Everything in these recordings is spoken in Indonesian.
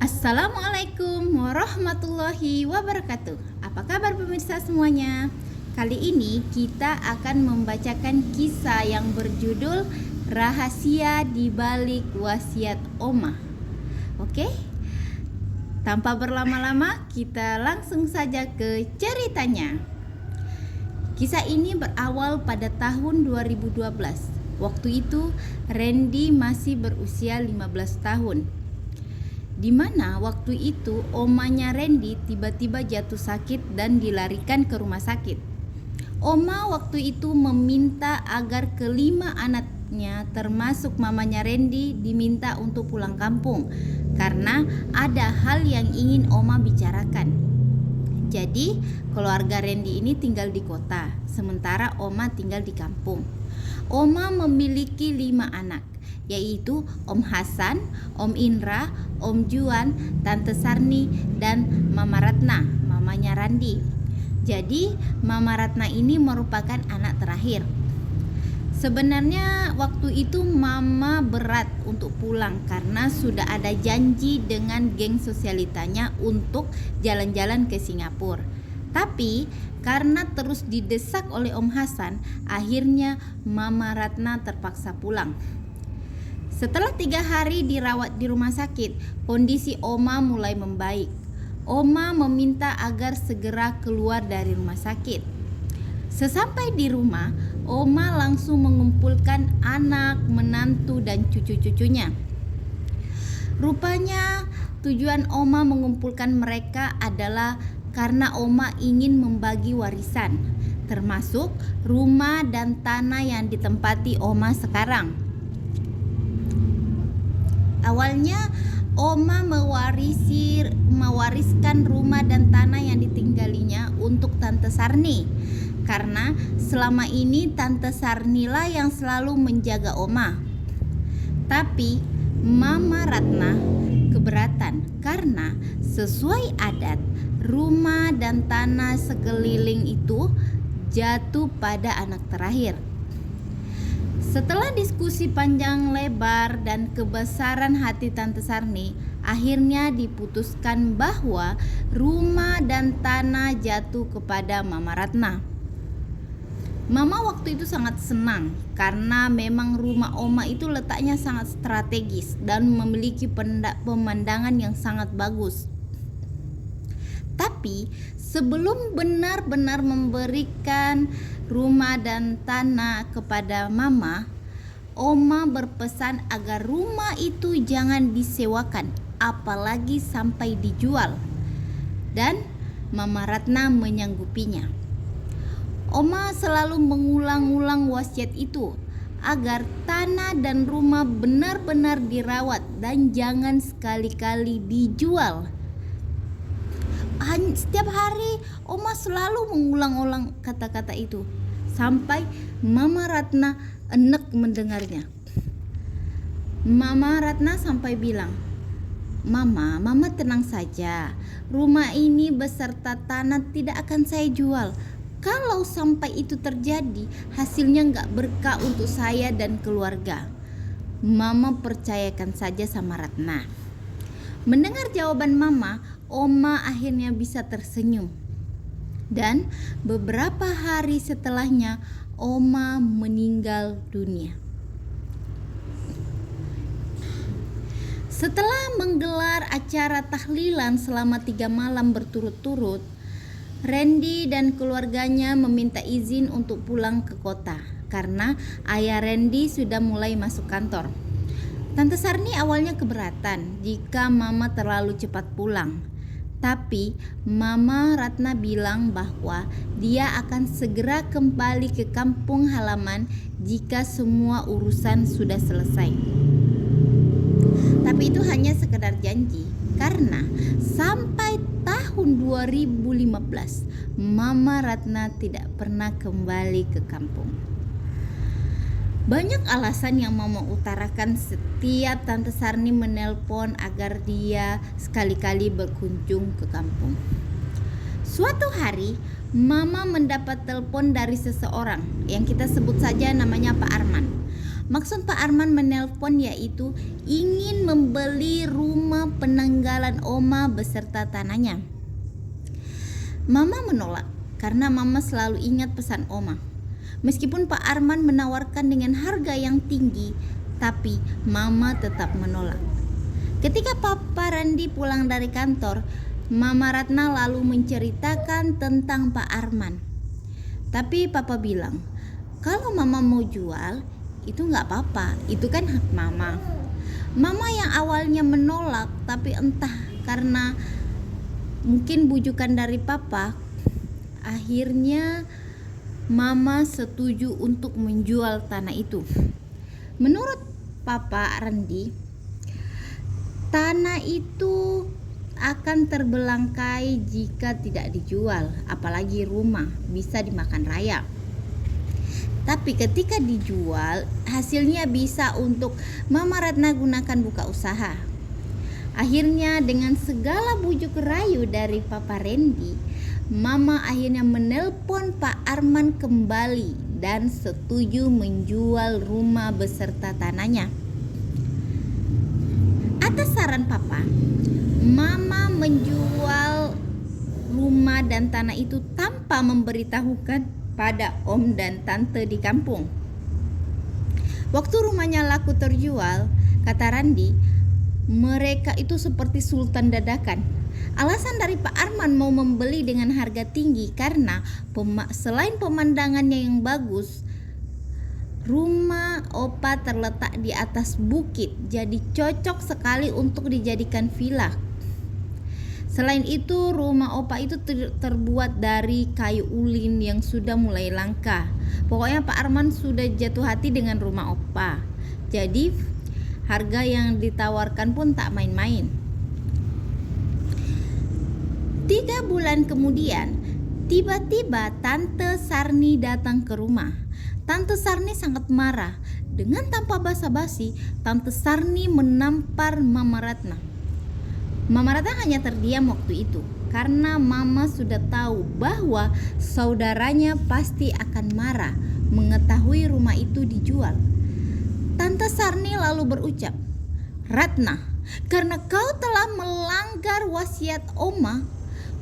Assalamualaikum warahmatullahi wabarakatuh. Apa kabar pemirsa semuanya? Kali ini kita akan membacakan kisah yang berjudul Rahasia di Balik Wasiat Oma. Oke? Tanpa berlama-lama, kita langsung saja ke ceritanya. Kisah ini berawal pada tahun 2012. Waktu itu Randy masih berusia 15 tahun. Di mana waktu itu omanya Randy tiba-tiba jatuh sakit dan dilarikan ke rumah sakit. Oma waktu itu meminta agar kelima anaknya termasuk mamanya Randy diminta untuk pulang kampung karena ada hal yang ingin Oma bicarakan. Jadi keluarga Randy ini tinggal di kota, sementara Oma tinggal di kampung. Oma memiliki 5 anak, yaitu Om Hasan, Om Indra, Om Juan, Tante Sarni, dan Mama Ratna, mamanya Randy. Jadi Mama Ratna ini merupakan anak terakhir. Sebenarnya waktu itu Mama berat untuk pulang karena sudah ada janji dengan geng sosialitanya untuk jalan-jalan ke Singapura. Tapi karena terus didesak oleh Om Hasan, akhirnya Mama Ratna terpaksa pulang. Setelah 3 hari dirawat di rumah sakit, kondisi Oma mulai membaik. Oma meminta agar segera keluar dari rumah sakit. Sesampai di rumah, Oma langsung mengumpulkan anak, menantu, dan cucu-cucunya. Rupanya tujuan Oma mengumpulkan mereka adalah karena Oma ingin membagi warisan, termasuk rumah dan tanah yang ditempati Oma sekarang. Awalnya Oma mewariskan rumah dan tanah yang ditinggalinya untuk Tante Sarni, karena selama ini Tante Sarnilah yang selalu menjaga Oma. Tapi Mama Ratna keberatan karena sesuai adat, rumah dan tanah sekeliling itu jatuh pada anak terakhir. Setelah diskusi panjang lebar dan kebesaran hati Tante Sarni, akhirnya diputuskan bahwa rumah dan tanah jatuh kepada Mama Ratna. Mama waktu itu sangat senang karena memang rumah Oma itu letaknya sangat strategis dan memiliki pemandangan yang sangat bagus. Tapi sebelum benar-benar memberikan rumah dan tanah kepada Mama, Oma berpesan agar rumah itu jangan disewakan, apalagi sampai dijual. Dan Mama Ratna menyanggupinya. Oma selalu mengulang-ulang wasiat itu agar tanah dan rumah benar-benar dirawat dan jangan sekali-kali dijual. Setiap hari Oma selalu mengulang-ulang kata-kata itu sampai Mama Ratna enek mendengarnya. Mama Ratna sampai bilang, Mama tenang saja. Rumah ini beserta tanah tidak akan saya jual. Kalau sampai itu terjadi, hasilnya gak berkah untuk saya dan keluarga. Mama percayakan saja sama Ratna. Mendengar jawaban Mama, Oma akhirnya bisa tersenyum. Dan beberapa hari setelahnya, Oma meninggal dunia. Setelah menggelar acara tahlilan selama 3 malam berturut-turut, Randy dan keluarganya meminta izin untuk pulang ke kota karena ayah Randy sudah mulai masuk kantor. Tante Sarni awalnya keberatan jika Mama terlalu cepat pulang. Tapi Mama Ratna bilang bahwa dia akan segera kembali ke kampung halaman jika semua urusan sudah selesai. Tapi itu hanya sekedar janji, karena sampai tahun 2015 Mama Ratna tidak pernah kembali ke kampung. Banyak alasan yang Mama utarakan setiap Tante Sarni menelpon agar dia sekali-kali berkunjung ke kampung. Suatu hari Mama mendapat telepon dari seseorang yang kita sebut saja namanya Pak Arman. Maksud Pak Arman menelpon yaitu ingin membeli rumah penanggalan Oma beserta tanahnya. Mama menolak karena Mama selalu ingat pesan Oma. Meskipun Pak Arman menawarkan dengan harga yang tinggi, tapi Mama tetap menolak. Ketika Papa Randi pulang dari kantor, Mama Ratna lalu menceritakan tentang Pak Arman. Tapi Papa bilang, kalau Mama mau jual, itu nggak apa-apa, itu kan hak Mama. Mama yang awalnya menolak, tapi entah karena mungkin bujukan dari Papa, akhirnya Mama setuju untuk menjual tanah itu. Menurut Papa Randi, tanah itu akan terbelangkai jika tidak dijual, apalagi rumah bisa dimakan raya. Tapi ketika dijual, hasilnya bisa untuk Mama Ratna gunakan buka usaha. Akhirnya dengan segala bujuk rayu dari Papa Randy, Mama akhirnya menelpon Pak Arman kembali dan setuju menjual rumah beserta tanahnya. Atas saran Papa, Mama menjual rumah dan tanah itu tanpa memberitahukan pada om dan tante di kampung. Waktu rumahnya laku terjual, kata Randi, mereka itu seperti sultan dadakan. Alasan dari Pak Arman mau membeli dengan harga tinggi karena selain pemandangannya yang bagus, rumah Opa terletak di atas bukit, jadi cocok sekali untuk dijadikan villa. Selain itu, rumah Opa itu terbuat dari kayu ulin yang sudah mulai langka. Pokoknya Pak Arman sudah jatuh hati dengan rumah Opa. Jadi, harga yang ditawarkan pun tak main-main. 3 bulan kemudian, tiba-tiba Tante Sarni datang ke rumah. Tante Sarni sangat marah. Dengan tanpa basa-basi, Tante Sarni menampar Mama Ratna. Mama Ratna hanya terdiam waktu itu karena Mama sudah tahu bahwa saudaranya pasti akan marah mengetahui rumah itu dijual. Tante Sarni lalu berucap, "Ratna, karena kau telah melanggar wasiat Oma,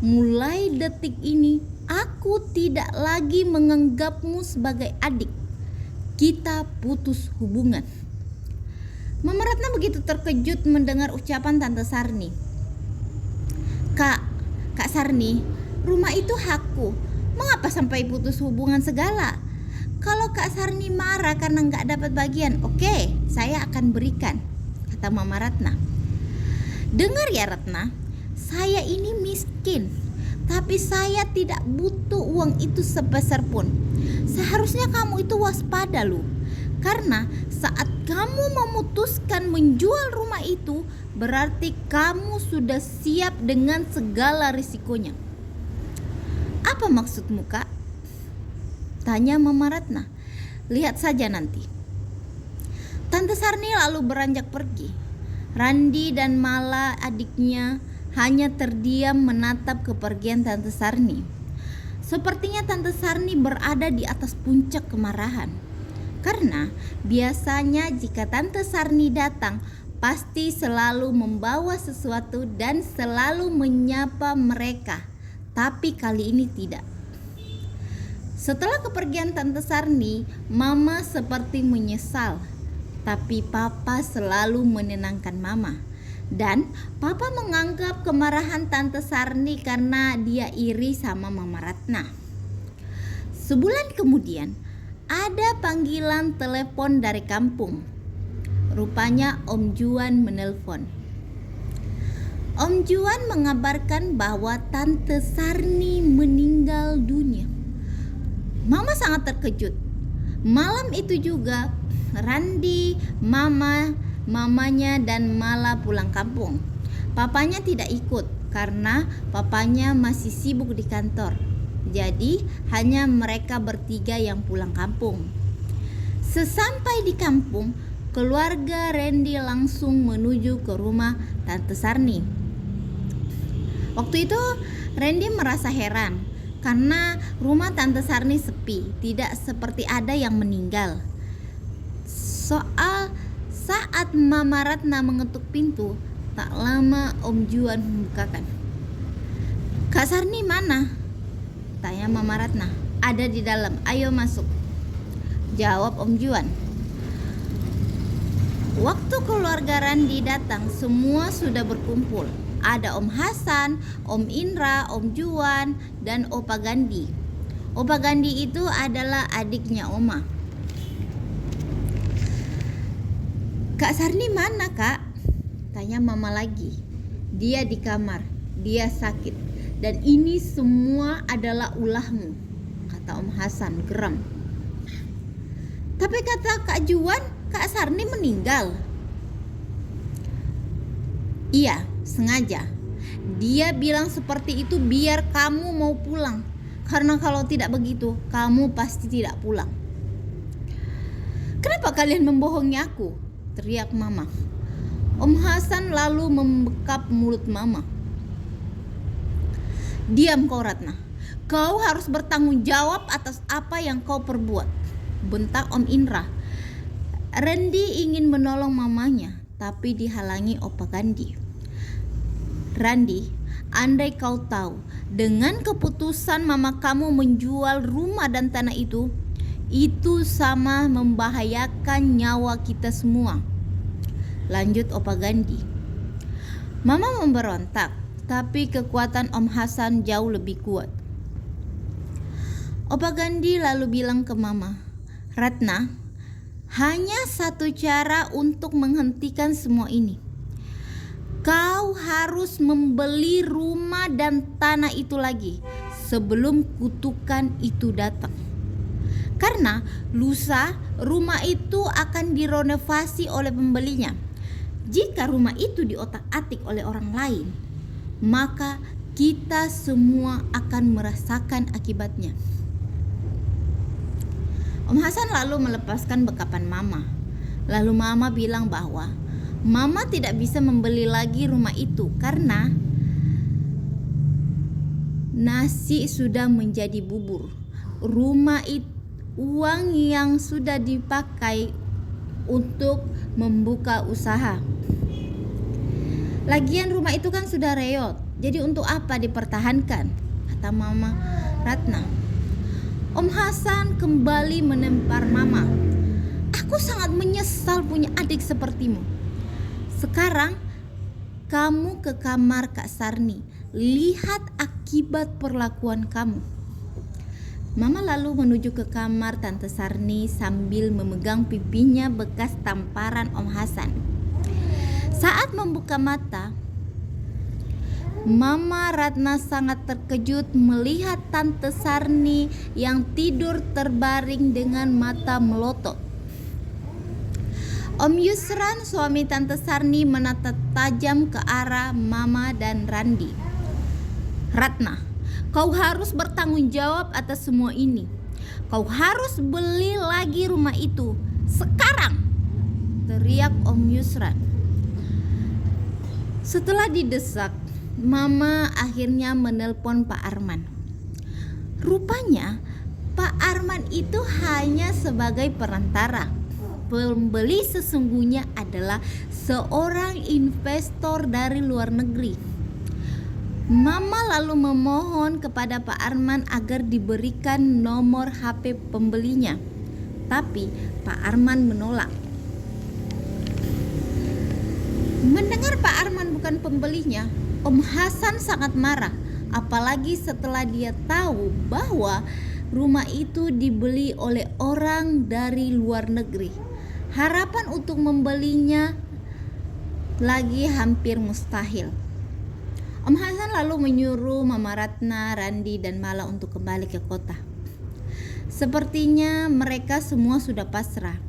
mulai detik ini aku tidak lagi menganggapmu sebagai adik. Kita putus hubungan." Mama Ratna begitu terkejut mendengar ucapan Tante Sarni. Kak Sarni, rumah itu hakku. Mengapa sampai putus hubungan segala? Kalau Kak Sarni marah karena gak dapat bagian, oke, saya akan berikan, kata Mama Ratna. Dengar ya Ratna, saya ini miskin, tapi saya tidak butuh uang itu sepeser pun. Seharusnya kamu itu waspada loh. Karena saat kamu memutuskan menjual rumah itu, berarti kamu sudah siap dengan segala risikonya. Apa maksudmu, Kak? Tanya Mama Ratna. Lihat saja nanti. Tante Sarni lalu beranjak pergi. Randi dan Mala adiknya hanya terdiam menatap kepergian Tante Sarni. Sepertinya Tante Sarni berada di atas puncak kemarahan. Karena biasanya jika Tante Sarni datang, pasti selalu membawa sesuatu dan selalu menyapa mereka. Tapi kali ini tidak. Setelah kepergian Tante Sarni, Mama seperti menyesal. Tapi Papa selalu menenangkan Mama. Dan Papa menganggap kemarahan Tante Sarni karena dia iri sama Mama Ratna. Sebulan kemudian, ada panggilan telepon dari kampung. Rupanya Om Juan menelpon. Om Juan mengabarkan bahwa Tante Sarni meninggal dunia. Mama sangat terkejut. Malam itu juga Randi, mamanya dan Mala pulang kampung. Papanya tidak ikut karena papanya masih sibuk di kantor. Jadi hanya mereka bertiga yang pulang kampung. Sesampai di kampung, keluarga Randy langsung menuju ke rumah Tante Sarni. Waktu itu Randy merasa heran karena rumah Tante Sarni sepi, tidak seperti ada yang meninggal. Soal saat Mama Ratna mengetuk pintu, tak lama Om Juan membukakan. "Kak Sarni mana?" tanya Mama Ratna. "Ada di dalam, ayo masuk," jawab Om Juan. Waktu keluarga Randi datang, semua sudah berkumpul. Ada Om Hasan, Om Indra, Om Juan, dan Opa Gandhi. Opa Gandhi itu adalah adiknya Oma. "Kak Sarni mana, Kak?" tanya Mama lagi. "Dia di kamar, dia sakit. Dan ini semua adalah ulahmu," kata Om Hasan geram. "Tapi kata Kak Juan, Kak Sarni meninggal." "Iya, sengaja. Dia bilang seperti itu biar kamu mau pulang. Karena kalau tidak begitu, kamu pasti tidak pulang." "Kenapa kalian membohongi aku?" teriak Mama. Om Hasan lalu membekap mulut Mama. "Diam kau Ratna. Kau harus bertanggung jawab atas apa yang kau perbuat," bentak Om Indra. Randi ingin menolong mamanya, tapi dihalangi Opa Gandhi. "Randi, andai kau tahu, dengan keputusan mama kamu menjual rumah dan tanah itu sama membahayakan nyawa kita semua," lanjut Opa Gandhi. Mama memberontak, tapi kekuatan Om Hasan jauh lebih kuat. Opa Gandhi lalu bilang ke Mama, "Ratna, hanya satu cara untuk menghentikan semua ini. Kau harus membeli rumah dan tanah itu lagi sebelum kutukan itu datang. Karena lusa rumah itu akan direnovasi oleh pembelinya. Jika rumah itu diotak-atik oleh orang lain, maka kita semua akan merasakan akibatnya." Om Hasan lalu melepaskan bekapan Mama. Lalu Mama bilang bahwa Mama tidak bisa membeli lagi rumah itu karena nasi sudah menjadi bubur. Rumah itu uang yang sudah dipakai untuk membuka usaha. Lagian rumah itu kan sudah reot, jadi untuk apa dipertahankan, kata Mama Ratna. Om Hasan kembali menempar Mama. "Aku sangat menyesal punya adik sepertimu. Sekarang kamu ke kamar Kak Sarni, lihat akibat perlakuan kamu." Mama lalu menuju ke kamar Tante Sarni sambil memegang pipinya bekas tamparan Om Hasan. Saat membuka mata, Mama Ratna sangat terkejut melihat Tante Sarni yang tidur terbaring dengan mata melotot. Om Yusran, suami Tante Sarni, menatap tajam ke arah Mama dan Randi. "Ratna, kau harus bertanggung jawab atas semua ini. Kau harus beli lagi rumah itu sekarang," teriak Om Yusran. Setelah didesak, Mama akhirnya menelpon Pak Arman. Rupanya Pak Arman itu hanya sebagai perantara. Pembeli sesungguhnya adalah seorang investor dari luar negeri. Mama lalu memohon kepada Pak Arman agar diberikan nomor HP pembelinya. Tapi Pak Arman menolak. Mendengar Pak Arman bukan pembelinya, Om Hasan sangat marah. Apalagi setelah dia tahu bahwa rumah itu dibeli oleh orang dari luar negeri. Harapan untuk membelinya lagi hampir mustahil. Om Hasan lalu menyuruh Mama Ratna, Randi, dan Mala untuk kembali ke kota. Sepertinya mereka semua sudah pasrah.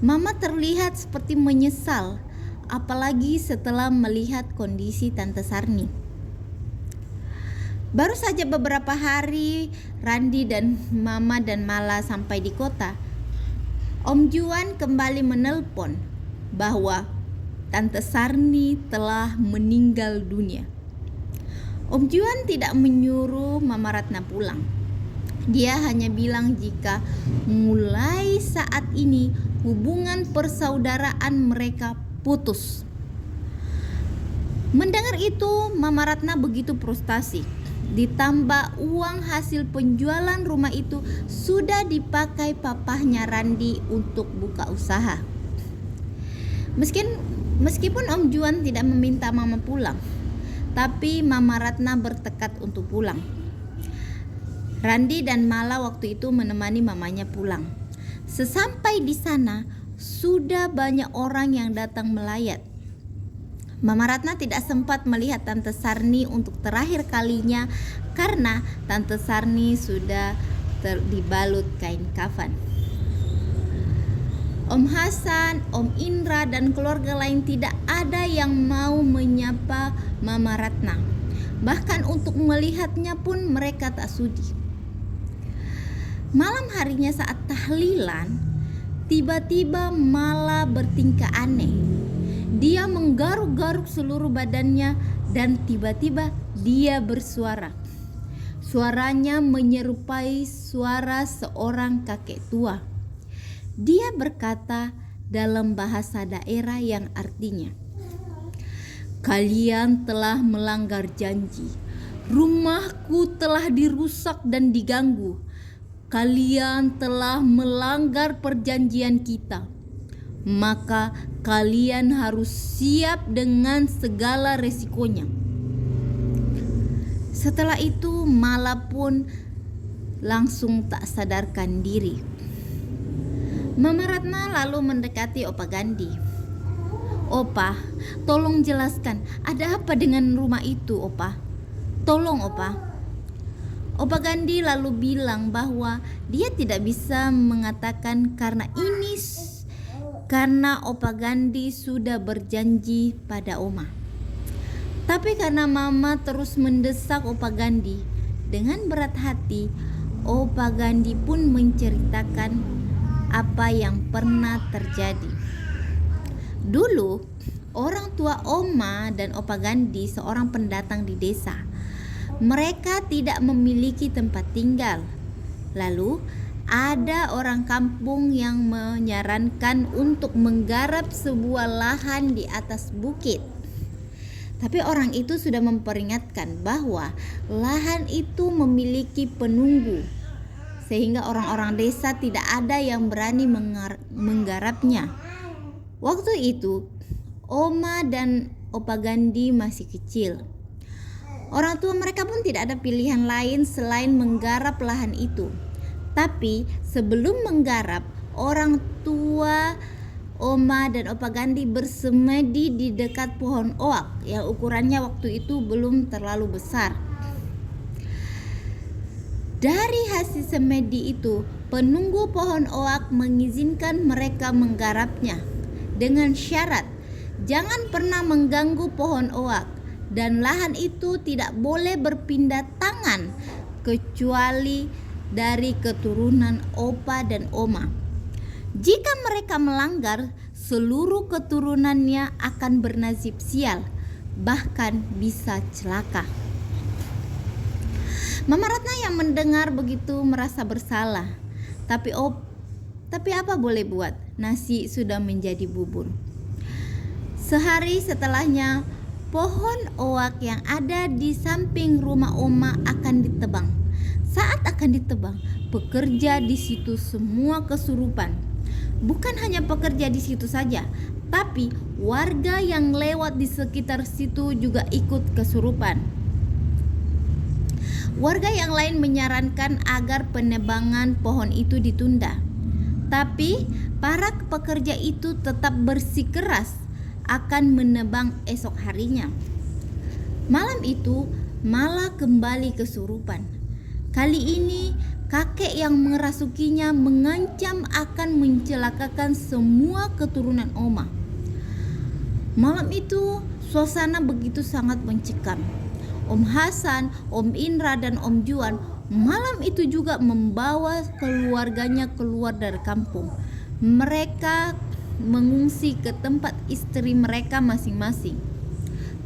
Mama terlihat seperti menyesal, apalagi setelah melihat kondisi Tante Sarni. Baru saja beberapa hari Randi dan Mama dan Mala sampai di kota, Om Juan kembali menelpon bahwa Tante Sarni telah meninggal dunia. Om Juan tidak menyuruh Mama Ratna pulang. Dia hanya bilang jika mulai saat ini hubungan persaudaraan mereka putus. Mendengar itu, Mama Ratna begitu frustasi. Ditambah uang hasil penjualan rumah itu sudah dipakai papahnya Randi untuk buka usaha. Meskipun Om Juan tidak meminta Mama pulang, tapi Mama Ratna bertekad untuk pulang. Randi dan Mala waktu itu menemani mamanya pulang. Sesampai di sana, sudah banyak orang yang datang melayat. Mama Ratna tidak sempat melihat Tante Sarni untuk terakhir kalinya karena Tante Sarni sudah dibalut kain kafan. Om Hasan, Om Indra, dan keluarga lain tidak ada yang mau menyapa Mama Ratna. Bahkan untuk melihatnya pun mereka tak sudi. Malam harinya saat tahlilan, tiba-tiba Mala bertingkah aneh. Dia menggaruk-garuk seluruh badannya dan tiba-tiba dia bersuara. Suaranya menyerupai suara seorang kakek tua. Dia berkata dalam bahasa daerah yang artinya, "Kalian telah melanggar janji. Rumahku telah dirusak dan diganggu. Kalian telah melanggar perjanjian kita. Maka kalian harus siap dengan segala resikonya." Setelah itu Mala pun langsung tak sadarkan diri. Mama Ratna lalu mendekati Opa Gandhi. "Opa, tolong jelaskan, ada apa dengan rumah itu, Opa? Tolong, Opa." Opa Gandhi lalu bilang bahwa dia tidak bisa mengatakan karena Opa Gandhi sudah berjanji pada Oma. Tapi karena Mama terus mendesak Opa Gandhi, dengan berat hati Opa Gandhi pun menceritakan apa yang pernah terjadi. Dulu, orang tua Oma dan Opa Gandhi seorang pendatang di desa. Mereka tidak memiliki tempat tinggal. Lalu ada orang kampung yang menyarankan untuk menggarap sebuah lahan di atas bukit. Tapi orang itu sudah memperingatkan bahwa lahan itu memiliki penunggu, sehingga orang-orang desa tidak ada yang berani menggarapnya. Waktu itu, Oma dan Opa Gandhi masih kecil. Orang tua mereka pun tidak ada pilihan lain selain menggarap lahan itu. Tapi sebelum menggarap, orang tua Oma dan Opa Gandhi bersemedi di dekat pohon oak yang ukurannya waktu itu belum terlalu besar. Dari hasil semedi itu, penunggu pohon oak mengizinkan mereka menggarapnya dengan syarat jangan pernah mengganggu pohon oak. Dan lahan itu tidak boleh berpindah tangan kecuali dari keturunan Opa dan Oma. Jika mereka melanggar, seluruh keturunannya akan bernasib sial, bahkan bisa celaka. Mama Ratna yang mendengar begitu merasa bersalah. Tapi apa boleh buat? Nasi sudah menjadi bubur. Sehari setelahnya, pohon oak yang ada di samping rumah Oma akan ditebang. Saat akan ditebang, pekerja di situ semua kesurupan. Bukan hanya pekerja di situ saja, tapi warga yang lewat di sekitar situ juga ikut kesurupan. Warga yang lain menyarankan agar penebangan pohon itu ditunda. Tapi para pekerja itu tetap bersikeras akan menebang esok harinya. Malam itu Mala kembali kesurupan. Kali ini kakek yang merasukinya mengancam akan mencelakakan semua keturunan Oma. Malam itu suasana begitu sangat mencekam. Om Hasan, Om Indra, dan Om Juan malam itu juga membawa keluarganya keluar dari kampung. Mereka mengungsi ke tempat istri mereka masing-masing.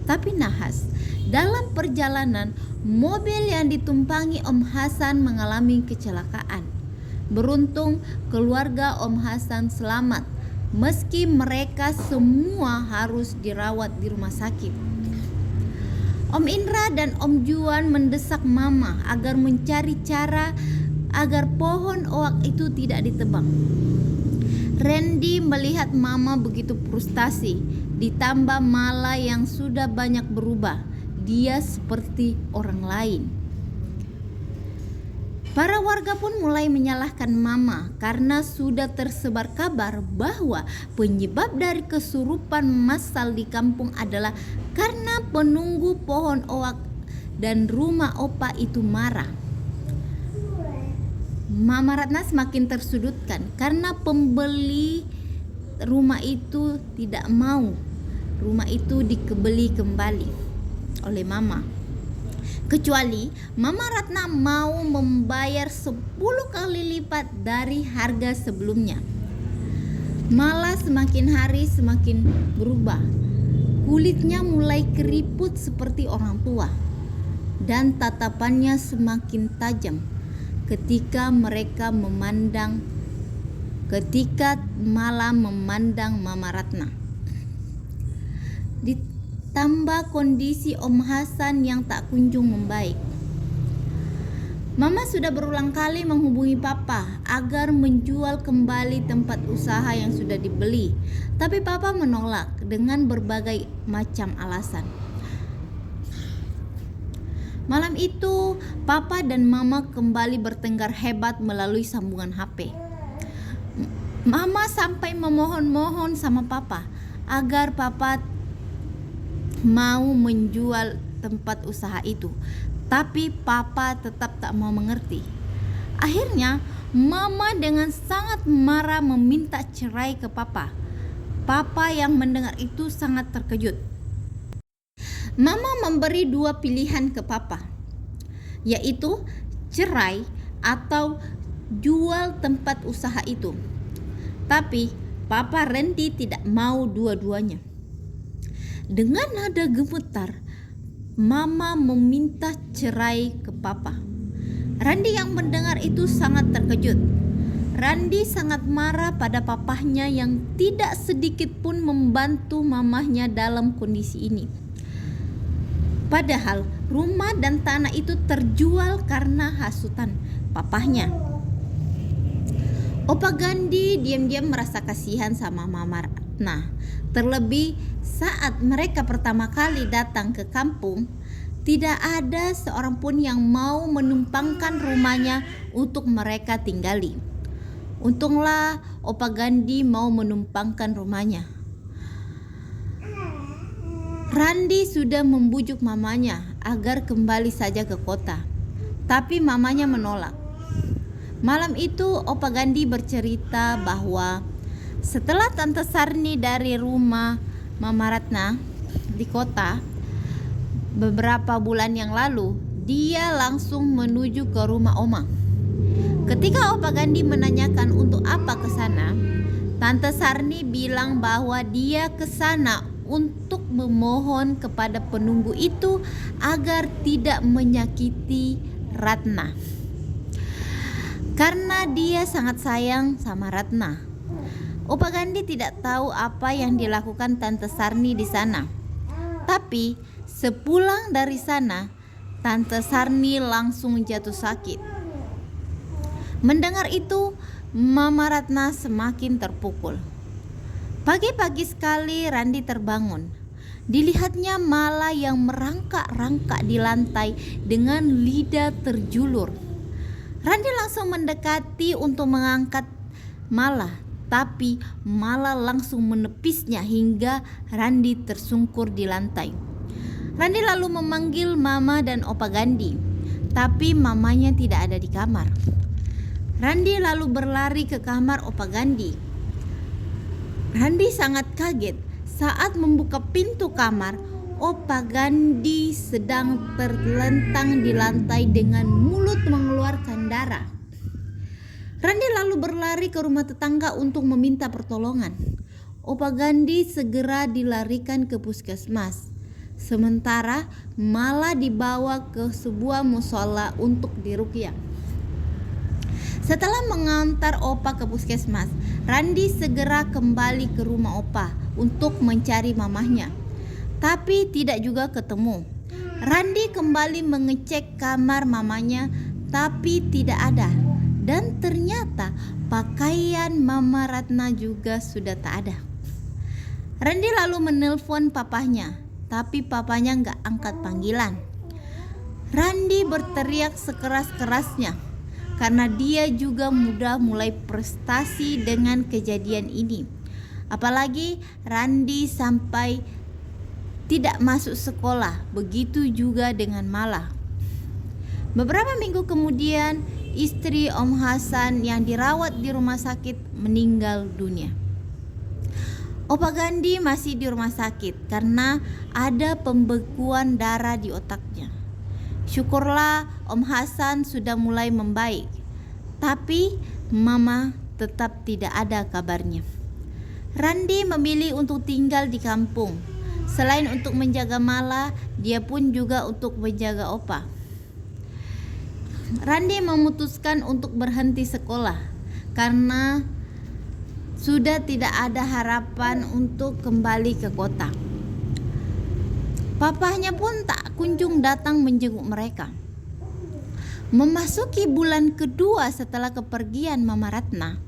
Tapi nahas, dalam perjalanan mobil yang ditumpangi Om Hasan mengalami kecelakaan. Beruntung keluarga Om Hasan selamat, meski mereka semua harus dirawat di rumah sakit. Om Indra dan Om Juan mendesak Mama agar mencari cara agar pohon oak itu tidak ditebang. Randy melihat Mama begitu frustasi, ditambah Mala yang sudah banyak berubah. Dia seperti orang lain. Para warga pun mulai menyalahkan Mama karena sudah tersebar kabar bahwa penyebab dari kesurupan massal di kampung adalah karena penunggu pohon oak dan rumah Opa itu marah. Mama Ratna semakin tersudutkan karena pembeli rumah itu tidak mau rumah itu dibeli kembali oleh Mama. Kecuali Mama Ratna mau membayar 10 kali lipat dari harga sebelumnya. Malah semakin hari semakin berubah. Kulitnya mulai keriput seperti orang tua dan tatapannya semakin tajam ketika malam memandang Mama Ratna. Ditambah kondisi Om Hasan yang tak kunjung membaik. Mama sudah berulang kali menghubungi Papa agar menjual kembali tempat usaha yang sudah dibeli, tapi Papa menolak dengan berbagai macam alasan. Malam itu, Papa dan Mama kembali bertengkar hebat melalui sambungan HP. Mama sampai memohon-mohon sama Papa agar Papa mau menjual tempat usaha itu, tapi Papa tetap tak mau mengerti. Akhirnya, Mama dengan sangat marah meminta cerai ke Papa. Papa yang mendengar itu sangat terkejut. Mama memberi 2 pilihan ke Papa, yaitu cerai atau jual tempat usaha itu. Tapi Papa Randy tidak mau dua-duanya. Dengan nada gemetar, Mama meminta cerai ke Papa. Randy yang mendengar itu sangat terkejut. Randy sangat marah pada papahnya yang tidak sedikit pun membantu mamahnya dalam kondisi ini. Padahal rumah dan tanah itu terjual karena hasutan papahnya. Opa Gandhi diam-diam merasa kasihan sama Mama Ratna. Terlebih saat mereka pertama kali datang ke kampung, tidak ada seorang pun yang mau menumpangkan rumahnya untuk mereka tinggali. Untunglah Opa Gandhi mau menumpangkan rumahnya. Randy sudah membujuk mamanya agar kembali saja ke kota, tapi mamanya menolak. Malam itu Opa Gandhi bercerita bahwa setelah Tante Sarni dari rumah Mama Ratna di kota beberapa bulan yang lalu, dia langsung menuju ke rumah Oma. Ketika Opa Gandhi menanyakan untuk apa ke sana, Tante Sarni bilang bahwa dia ke sana untuk memohon kepada penunggu itu agar tidak menyakiti Ratna. Karena dia sangat sayang sama Ratna. Opa Gandhi tidak tahu apa yang dilakukan Tante Sarni di sana. Tapi sepulang dari sana, Tante Sarni langsung jatuh sakit. Mendengar itu, Mama Ratna semakin terpukul. Pagi-pagi sekali Randy terbangun. Dilihatnya Mala yang merangkak-rangkak di lantai dengan lidah terjulur. Randy langsung mendekati untuk mengangkat Mala, tapi Mala langsung menepisnya hingga Randy tersungkur di lantai. Randy lalu memanggil Mama dan Opa Gandhi, tapi mamanya tidak ada di kamar. Randy lalu berlari ke kamar Opa Gandhi. Randy sangat kaget saat membuka pintu kamar. Opa Gandhi sedang terlentang di lantai dengan mulut mengeluarkan darah. Randy lalu berlari ke rumah tetangga untuk meminta pertolongan. Opa Gandhi segera dilarikan ke puskesmas. Sementara Mala dibawa ke sebuah musola untuk diruqyah. Setelah mengantar Opa ke puskesmas, Randi segera kembali ke rumah Opa untuk mencari mamahnya. Tapi tidak juga ketemu. Randi kembali mengecek kamar mamanya, tapi tidak ada. Dan ternyata pakaian Mama Ratna juga sudah tak ada. Randi lalu menelpon papahnya, tapi papanya nggak angkat panggilan. Randi berteriak sekeras-kerasnya karena dia juga sudah mulai frustasi dengan kejadian ini. Apalagi Randi sampai tidak masuk sekolah, begitu juga dengan Mala. Beberapa minggu kemudian, istri Om Hasan yang dirawat di rumah sakit meninggal dunia. Opa Gandhi masih di rumah sakit karena ada pembekuan darah di otaknya. Syukurlah Om Hasan sudah mulai membaik, tapi Mama tetap tidak ada kabarnya. Randi memilih untuk tinggal di kampung. Selain untuk menjaga Mala, dia pun juga untuk menjaga Opa. Randi memutuskan untuk berhenti sekolah karena sudah tidak ada harapan untuk kembali ke kota. Papahnya pun tak kunjung datang menjenguk mereka. Memasuki bulan kedua setelah kepergian Mama Ratna,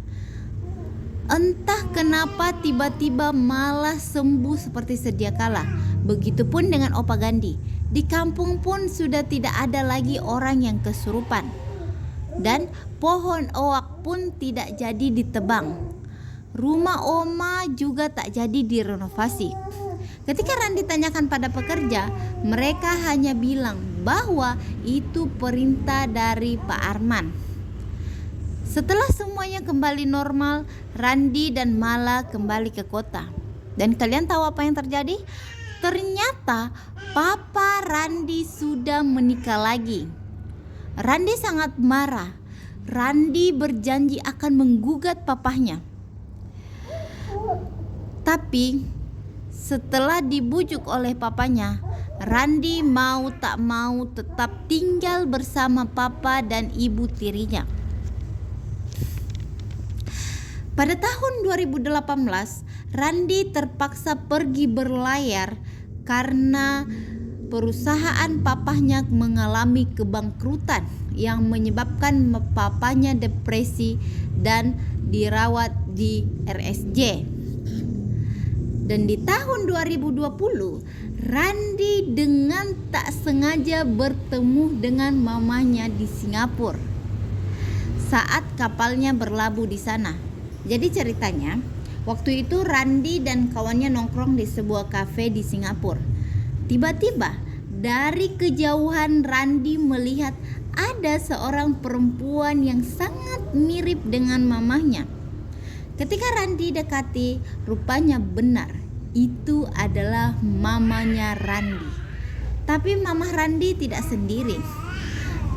entah kenapa tiba-tiba malah sembuh seperti sedia kala. Begitupun dengan Opa Gandhi. Di kampung pun sudah tidak ada lagi orang yang kesurupan. Dan pohon oak pun tidak jadi ditebang. Rumah Oma juga tak jadi direnovasi. Ketika Randi tanyakan pada pekerja, mereka hanya bilang bahwa itu perintah dari Pak Arman. Setelah semuanya kembali normal, Randi dan Mala kembali ke kota. Dan kalian tahu apa yang terjadi? Ternyata Papa Randi sudah menikah lagi. Randi sangat marah. Randi berjanji akan menggugat papahnya. Tapi setelah dibujuk oleh papanya, Randi mau tak mau tetap tinggal bersama papa dan ibu tirinya. Pada tahun 2018, Randi terpaksa pergi berlayar karena perusahaan papahnya mengalami kebangkrutan yang menyebabkan papanya depresi dan dirawat di RSJ. Dan di tahun 2020, Randi dengan tak sengaja bertemu dengan mamanya di Singapura saat kapalnya berlabuh di sana. Jadi ceritanya, waktu itu Randi dan kawannya nongkrong di sebuah kafe di Singapura. Tiba-tiba dari kejauhan Randi melihat ada seorang perempuan yang sangat mirip dengan mamahnya. Ketika Randi dekati, rupanya benar itu adalah mamanya Randi. Tapi mamah Randi tidak sendiri.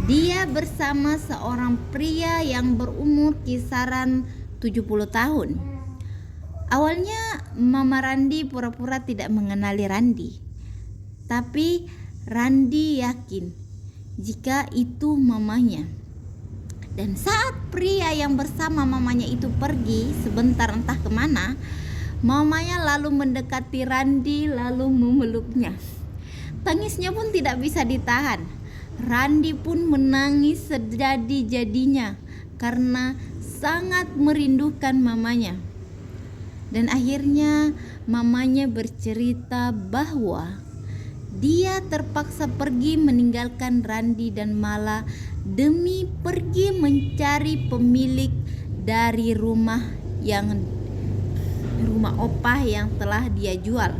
Dia bersama seorang pria yang berumur kisaran 70 tahun. Awalnya Mama Randi pura-pura tidak mengenali Randi. Tapi Randi yakin jika itu mamanya. Dan saat pria yang bersama mamanya itu pergi sebentar entah kemana, mamanya lalu mendekati Randi lalu memeluknya. Tangisnya pun tidak bisa ditahan. Randi pun menangis sejadi-jadinya karena sangat merindukan mamanya. Dan akhirnya mamanya bercerita bahwa dia terpaksa pergi meninggalkan Randi dan Mala demi pergi mencari pemilik dari rumah opah yang telah dia jual.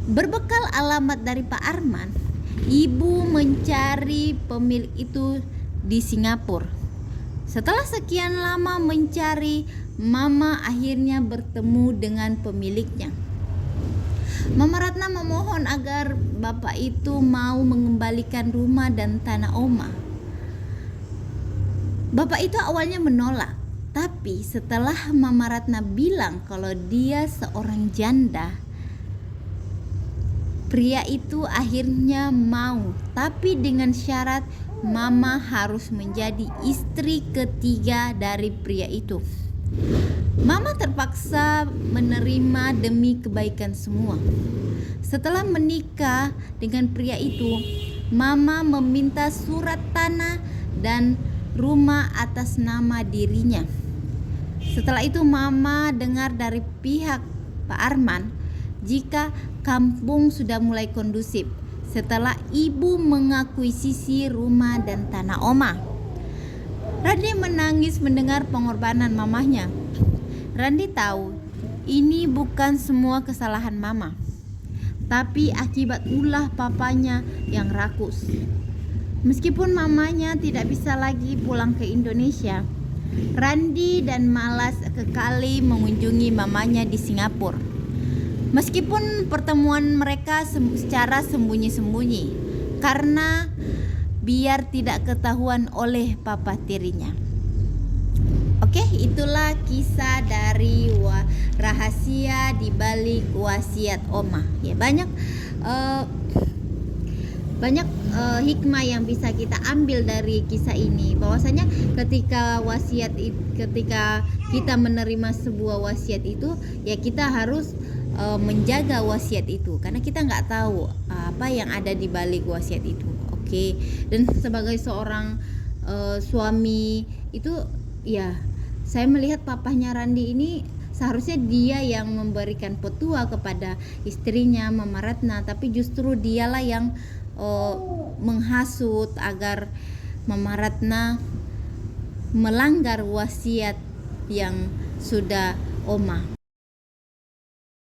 Berbekal alamat dari Pak Arman, ibu mencari pemilik itu di Singapura. Setelah sekian lama mencari, Mama akhirnya bertemu dengan pemiliknya. Mama Ratna memohon agar bapak itu mau mengembalikan rumah dan tanah Oma. Bapak itu awalnya menolak, tapi setelah Mama Ratna bilang kalau dia seorang janda, pria itu akhirnya mau, tapi dengan syarat Mama harus menjadi istri ketiga dari pria itu. Mama terpaksa menerima demi kebaikan semua. Setelah menikah dengan pria itu, Mama meminta surat tanah dan rumah atas nama dirinya. Setelah itu Mama dengar dari pihak Pak Arman jika kampung sudah mulai kondusif setelah ibu mengakuisisi rumah dan tanah Oma. Randi menangis mendengar pengorbanan mamahnya. Randi tahu ini bukan semua kesalahan Mama, tapi akibat ulah papanya yang rakus. Meskipun mamanya tidak bisa lagi pulang ke Indonesia, Randi dan malas sekali mengunjungi mamanya di Singapura. Meskipun pertemuan mereka secara sembunyi-sembunyi, karena biar tidak ketahuan oleh papa tirinya. Oke, itulah kisah dari rahasia di balik wasiat Oma. Ya, banyak hikmah yang bisa kita ambil dari kisah ini. Bahwasanya ketika kita menerima sebuah wasiat itu, ya kita harus menjaga wasiat itu, karena kita nggak tahu apa yang ada di balik wasiat itu. Oke. Dan sebagai seorang suami itu, ya saya melihat papahnya Randi ini seharusnya dia yang memberikan petua kepada istrinya Mama Ratna, tapi justru dialah yang menghasut agar Mama Ratna melanggar wasiat yang sudah Oma.